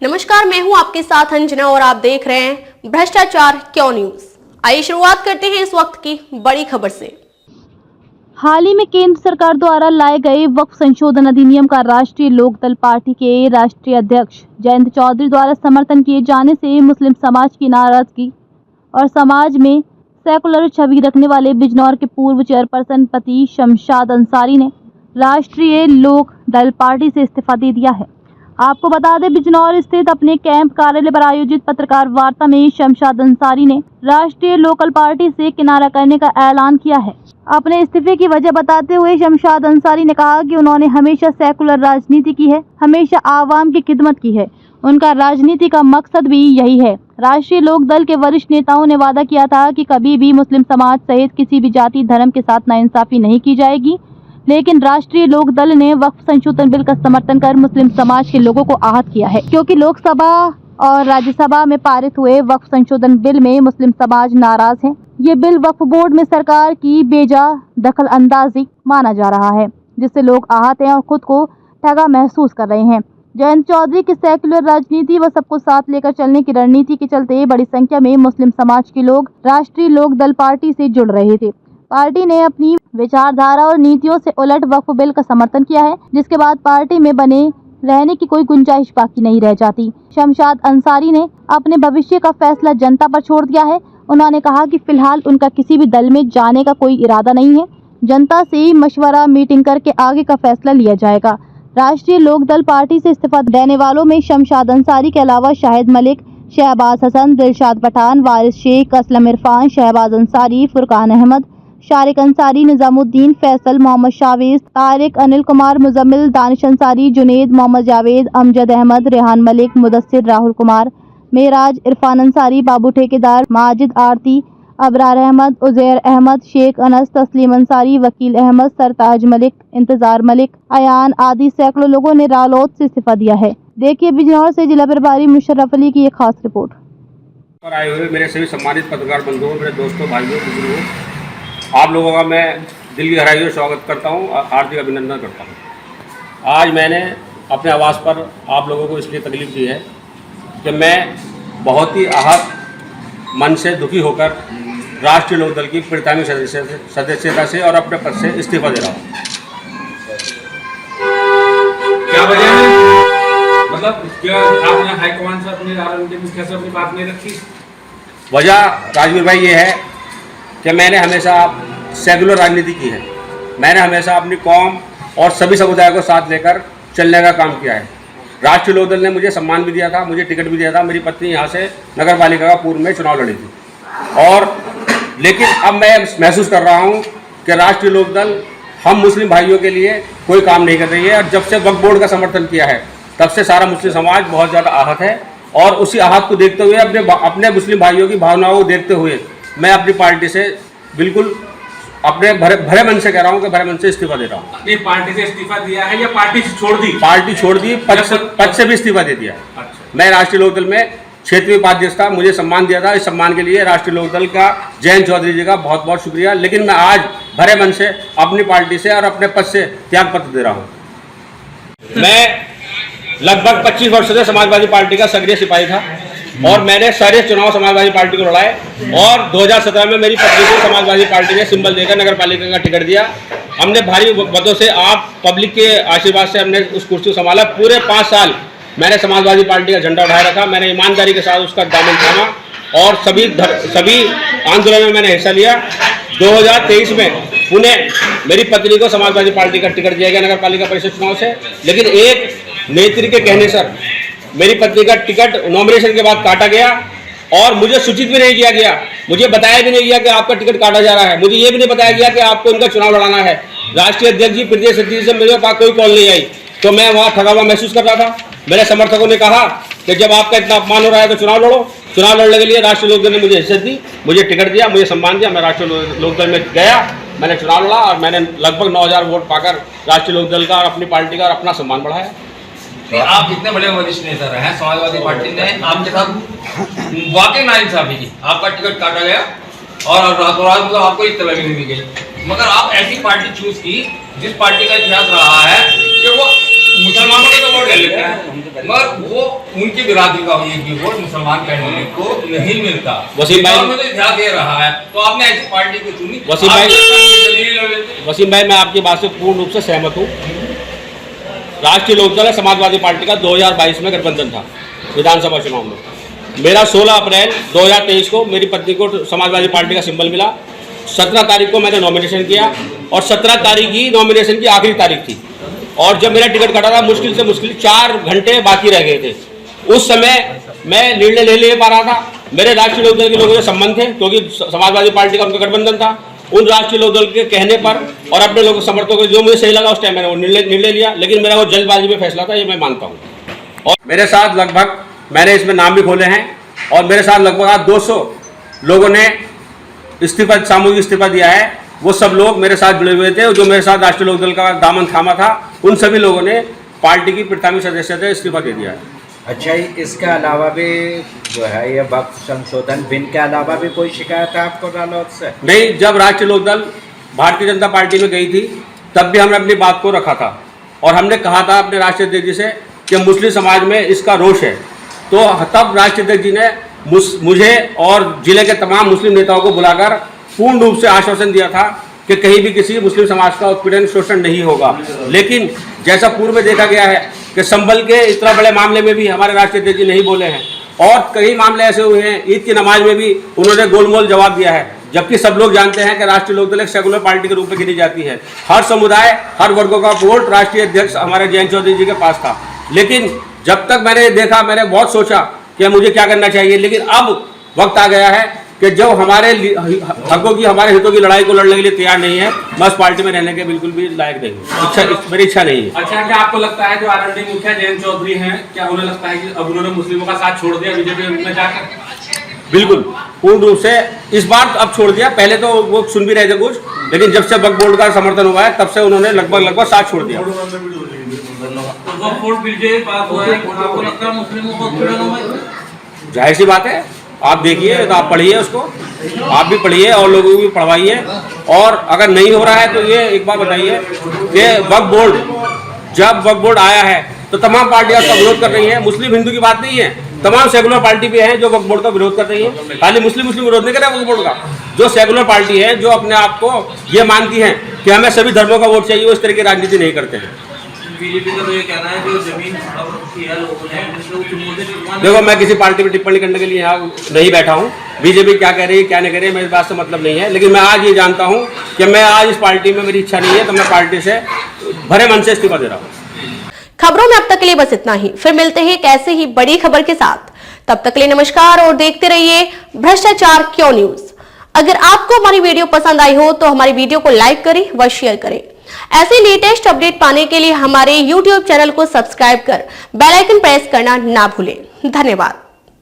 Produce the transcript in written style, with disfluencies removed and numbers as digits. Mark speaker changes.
Speaker 1: नमस्कार, मैं हूं आपके साथ अंजना और आप देख रहे हैं भ्रष्टाचार क्यों न्यूज। आइए शुरुआत करते हैं इस वक्त की बड़ी खबर से।
Speaker 2: हाल ही में केंद्र सरकार द्वारा लाए गए वक्फ संशोधन अधिनियम का राष्ट्रीय लोकदल पार्टी के राष्ट्रीय अध्यक्ष जयंत चौधरी द्वारा समर्थन किए जाने से मुस्लिम समाज की नाराजगी और समाज में सेकुलर छवि रखने वाले बिजनौर के पूर्व चेयरपर्सन पति शमशाद अंसारी ने राष्ट्रीय लोक दल पार्टी से इस्तीफा दे दिया है। आपको बता दें, बिजनौर स्थित अपने कैंप कार्यालय पर आयोजित पत्रकार वार्ता में शमशाद अंसारी ने राष्ट्रीय लोकल पार्टी से किनारा करने का ऐलान किया है। अपने इस्तीफे की वजह बताते हुए शमशाद अंसारी ने कहा कि उन्होंने हमेशा सेकुलर राजनीति की है, हमेशा आवाम की खिदमत की है। उनका राजनीति का मकसद भी यही है। राष्ट्रीय लोक दल के वरिष्ठ नेताओं ने वादा किया था कि कभी भी मुस्लिम समाज सहित किसी भी जाति धर्म के साथ नाइंसाफी नहीं की जाएगी, लेकिन राष्ट्रीय लोक दल ने वक्फ संशोधन बिल का समर्थन कर मुस्लिम समाज के लोगों को आहत किया है, क्योंकि लोकसभा और राज्यसभा में पारित हुए वक्फ संशोधन बिल में मुस्लिम समाज नाराज है। ये बिल वक्फ बोर्ड में सरकार की बेजा दखल अंदाजी माना जा रहा है, जिससे लोग आहत हैं और खुद को ठगा महसूस कर रहे हैं। जयंत चौधरी की सेक्युलर राजनीति व सबको साथ लेकर चलने की रणनीति के चलते बड़ी संख्या में मुस्लिम समाज के लोग राष्ट्रीय लोक दल पार्टी से जुड़ रहे थे। पार्टी ने अपनी विचारधारा और नीतियों से उलट वक्फ बिल का समर्थन किया है, जिसके बाद पार्टी में बने रहने की कोई गुंजाइश बाकी नहीं रह जाती। शमशाद अंसारी ने अपने भविष्य का फैसला जनता पर छोड़ दिया है। उन्होंने कहा कि फिलहाल उनका किसी भी दल में जाने का कोई इरादा नहीं है। जनता से मशवरा मीटिंग करके आगे का फैसला लिया जाएगा। राष्ट्रीय लोक दल पार्टी से इस्तीफा देने वालों में शमशाद अंसारी के अलावा शाहिद मलिक, शहबाज हसन, दिलशाद पठान, वारिस शेख, असलम इरफान, शहबाज अंसारी, फुरकान अहमद, शारिक अंसारी, निजामुद्दीन, फैसल, मोहम्मद शावेज, तारिक, अनिल कुमार, मुजम्मिल, दानिश अंसारी, जुनेद, मोहम्मद जावेद, अमजद अहमद, रेहान मलिक, मुदस्सिर, राहुल कुमार, मेराज, इरफान अंसारी, बाबू ठेकेदार, माजिद आरती, अबरार अहमद, उजैर अहमद, शेख अनस, तस्लीम अंसारी, वकील अहमद, सरताज मलिक, इंतजार मलिक, अयान आदि सैकड़ों लोगों ने रालोद से इस्तीफा दिया है। देखिए बिजनौर से जिला प्रभारी मुशर्रफ अली की एक खास रिपोर्ट।
Speaker 3: पर आए हुए मेरे सभी सम्मानित पत्रकार बंधुओं, मेरे दोस्तों, भाइयों, बुजुर्गों, आप लोगों का मैं दिल की गहराइयों से स्वागत करता हूं और हार्दिक अभिनंदन करता हूं। आज मैंने अपने आवास पर आप लोगों को इसलिए तकलीफ दी है कि मैं बहुत ही आहत मन से दुखी होकर राष्ट्रीय लोक दल की प्रतिनिधि सदस्यता से और अपने पद से इस्तीफा दे रहा हूँ।
Speaker 4: क्या वजह है? मतलब क्या आपने हाईकमान से अपनी बात नहीं रखी?
Speaker 3: वजह राजवीर भाई ये है कि मैंने हमेशा सेकुलर राजनीति की है। मैंने हमेशा अपनी कौम और सभी समुदाय को साथ लेकर चलने का काम किया है। राष्ट्रीय लोक दल ने मुझे सम्मान भी दिया था, मुझे टिकट भी दिया था। मेरी पत्नी यहाँ से नगर पालिका का पूर्व में चुनाव लड़ी थी और लेकिन अब मैं महसूस कर रहा हूँ कि राष्ट्रीय लोक दल हम मुस्लिम भाइयों के लिए कोई काम नहीं कर रही है। और जब से वक्फ बोर्ड का समर्थन किया है तब से सारा मुस्लिम समाज बहुत ज़्यादा आहत है और उसी आहत को देखते हुए अपने मुस्लिम भाइयों की भावनाओं को देखते हुए मैं अपनी पार्टी से बिल्कुल अपने भरे मन से कह रहा हूँ कि भरे मन से इस्तीफा दे रहा हूँ।
Speaker 4: अपनी पार्टी से इस्तीफा दिया है या पार्टी छोड़ दी?
Speaker 3: पार्टी छोड़ दी, पद से भी इस्तीफा दे दिया।
Speaker 4: अच्छा।
Speaker 3: मैं राष्ट्रीय लोक दल में क्षेत्रीय उपाध्यक्ष था, मुझे सम्मान दिया था। इस सम्मान के लिए राष्ट्रीय लोक दल का जयंत चौधरी जी का बहुत बहुत शुक्रिया। लेकिन मैं आज भरे मन से अपनी पार्टी से और अपने पद से त्याग पत्र दे रहा हूँ। मैं लगभग 25 वर्षों से समाजवादी पार्टी का सक्रिय सिपाही था और मैंने सारे चुनाव समाजवादी पार्टी को लड़ाए और 2017 में मेरी पत्नी को समाजवादी पार्टी ने सिंबल देकर नगर पालिका का टिकट दिया। हमने भारी मतों से, आप पब्लिक के आशीर्वाद से हमने उस कुर्सी को संभाला। पूरे 5 साल मैंने समाजवादी पार्टी का झंडा उठाए रखा। मैंने ईमानदारी के साथ उसका दामन थामा और सभी आंदोलन में मैंने हिस्सा लिया। 2023 में पुणे मेरी पत्नी को समाजवादी पार्टी का टिकट दिया गया नगर पालिका परिषद चुनाव से, लेकिन एक नेत्री के कहने से मेरी पत्नी का टिकट नॉमिनेशन के बाद काटा गया और मुझे सूचित भी नहीं किया गया। मुझे बताया भी नहीं गया कि आपका टिकट काटा जा रहा है। मुझे ये भी नहीं बताया गया कि आपको इनका चुनाव लड़ाना है। राष्ट्रीय अध्यक्ष जी प्रदेश अध्यक्ष से मेरे पास कोई कॉल नहीं आई, तो मैं वहाँ ठगा हुआ महसूस कर रहा था। मेरे समर्थकों ने कहा कि जब आपका इतना अपमान हो रहा है तो चुनाव लड़ो। चुनाव लड़ने के लिए राष्ट्रीय लोक दल ने मुझे इज्जत दी, मुझे टिकट दिया, मुझे सम्मान दिया। मैं राष्ट्रीय लोक दल में गया, मैंने चुनाव लड़ा और मैंने लगभग 9000 वोट पाकर राष्ट्रीय लोक दल का और अपनी पार्टी का और अपना सम्मान बढ़ाया।
Speaker 4: आप इतने बड़े वरिष्ठ नेता रहे हैं, समाजवादी पार्टी ने आपके साथ वाकई नाइंसाफी की, आपका टिकट काटा गया और रातों रात मतलब आपको इत्तला भी नहीं दी गई। मगर आप ऐसी पार्टी चूज की जिस पार्टी का इतिहास रहा है कि वो मुसलमानों को तो वोट ले लेते हैं, मगर वो उनकी बिरादरी का ये वोट मुसलमान कहने को नहीं मिलता।
Speaker 3: वसीम भाई
Speaker 4: में तो ध्यान दे रहा है, तो आपने ऐसी पार्टी को चुनी।
Speaker 3: वसीम भाई मैं आपकी बात से पूर्ण रूप से सहमत हूँ। राष्ट्रीय लोकदल समाजवादी पार्टी का 2022 में गठबंधन था विधानसभा चुनाव में। मेरा 16 अप्रैल 2023 को मेरी पत्नी को समाजवादी पार्टी का सिंबल मिला। 17 तारीख को मैंने नॉमिनेशन किया और 17 तारीख ही नॉमिनेशन की आखिरी तारीख थी। और जब मेरा टिकट कटा था मुश्किल से मुश्किल 4 घंटे बाकी रह गए थे। उस समय मैं निर्णय ले पा रहा था। मेरे राष्ट्रीय लोकदल के लोगों से संबंध थे क्योंकि समाजवादी पार्टी का उनका गठबंधन था। उन राष्ट्रीय लोकदल के कहने पर और अपने लोगों समर्थकों को जो मुझे सही लगा उस टाइम मैंने वो निर्णय लिया, लेकिन मेरा वो जल्दबाजी में फैसला था, ये मैं मानता हूँ। और मेरे साथ लगभग मैंने इसमें नाम भी खोले हैं और मेरे साथ लगभग 200 लोगों ने इस्तीफा सामूहिक इस्तीफा दिया है। वो सब लोग मेरे साथ जुड़े हुए थे, जो मेरे साथ राष्ट्रीय लोकदल का दामन थामा था। उन सभी लोगों ने पार्टी की प्राथमिक सदस्य से इस्तीफा दे दिया है।
Speaker 5: अच्छा, इसके अलावा भी जो है ये वक्त संशोधन बिल के अलावा भी कोई शिकायत है आपको रालोद से?
Speaker 3: नहीं, जब राष्ट्रीय लोकदल भारतीय जनता पार्टी में गई थी तब भी हमने अपनी बात को रखा था और हमने कहा था अपने राष्ट्रीय अध्यक्ष जी से कि मुस्लिम समाज में इसका रोष है। तो तब राष्ट्रीय अध्यक्ष जी ने मुझे और जिले के तमाम मुस्लिम नेताओं को बुलाकर पूर्ण रूप से आश्वासन दिया था कि कहीं भी किसी मुस्लिम समाज का उत्पीड़न शोषण नहीं होगा। लेकिन जैसा पूर्व में देखा गया है कि संभल के इतना बड़े मामले में भी हमारे राष्ट्रीय अध्यक्ष जी नहीं बोले हैं और कई मामले ऐसे हुए हैं, ईद की नमाज में भी उन्होंने गोलमोल जवाब दिया है, जबकि सब लोग जानते हैं कि राष्ट्रीय लोकदल एक सेकुलर पार्टी के रूप में गिनी जाती है। हर समुदाय हर वर्गों का वोट राष्ट्रीय अध्यक्ष हमारे जयंत चौधरी जी के पास था। लेकिन जब तक मैंने देखा, मैंने बहुत सोचा कि मुझे क्या करना चाहिए, लेकिन अब वक्त आ गया है कि जब हमारे हकों की हमारे हितों की लड़ाई को लड़ने के लिए तैयार नहीं है, मैं उस पार्टी में रहने के बिल्कुल भी लायक नहीं हूँ। मेरी इच्छा नहीं है।
Speaker 6: अच्छा, क्या आपको लगता है जो आरएलडी मुखिया जयंत चौधरी हैं, क्या उन्हें लगता है कि अब उन्होंने मुस्लिमों का साथ छोड़ दिया बीजेपी में जाकर?
Speaker 3: बिल्कुल पूर्ण रूप से इस बार अब छोड़ दिया। पहले तो वो सुन भी रहे थे कुछ, लेकिन जब से वक्फ बोर्ड का समर्थन हुआ है तब से उन्होंने लगभग साथ छोड़ दिया। जाहिर सी बात है, आप देखिए तो आप पढ़िए उसको, आप भी पढ़िए और लोगों को भी पढ़वाइए। और अगर नहीं हो रहा है तो ये एक बात बताइए कि वक्फ बोर्ड, जब वक्फ बोर्ड आया है तो तमाम पार्टियां उसका विरोध कर रही हैं। मुस्लिम हिंदू की बात नहीं है, तमाम सेकुलर पार्टी भी हैं जो वक्फ बोर्ड का विरोध कर रही है। खाली मुस्लिम विरोध नहीं कर रहे वक्फ बोर्ड का। जो सेकुलर पार्टी है, जो अपने आप को ये मानती है कि हमें सभी धर्मों का वोट चाहिए, वो इस तरह की राजनीति नहीं करते हैं।
Speaker 6: बीजेपी का तो ये कहना है जो जमीन किया लोगों ने,
Speaker 3: देखो मैं किसी पार्टी में टिप्पणी करने के लिए यहाँ नहीं बैठा हूँ। बीजेपी क्या कह रही है क्या नहीं कह रही है मेरी बात से मतलब नहीं है, लेकिन मैं आज ये जानता हूँ कि मैं आज इस पार्टी में मेरी इच्छा नहीं है, तो मैं पार्टी से भरे मन से इस्तीफा दे रहा हूँ।
Speaker 1: खबरों में अब तक के लिए बस इतना ही, फिर मिलते हैं एक ऐसे ही बड़ी खबर के साथ। तब तक के लिए नमस्कार और देखते रहिए भ्रष्टाचार क्यों न्यूज। अगर आपको हमारी वीडियो पसंद आई हो तो हमारी वीडियो को लाइक करें व शेयर करें। ऐसे लेटेस्ट अपडेट पाने के लिए हमारे YouTube चैनल को सब्सक्राइब कर बेल आइकन प्रेस करना ना भूलें। धन्यवाद।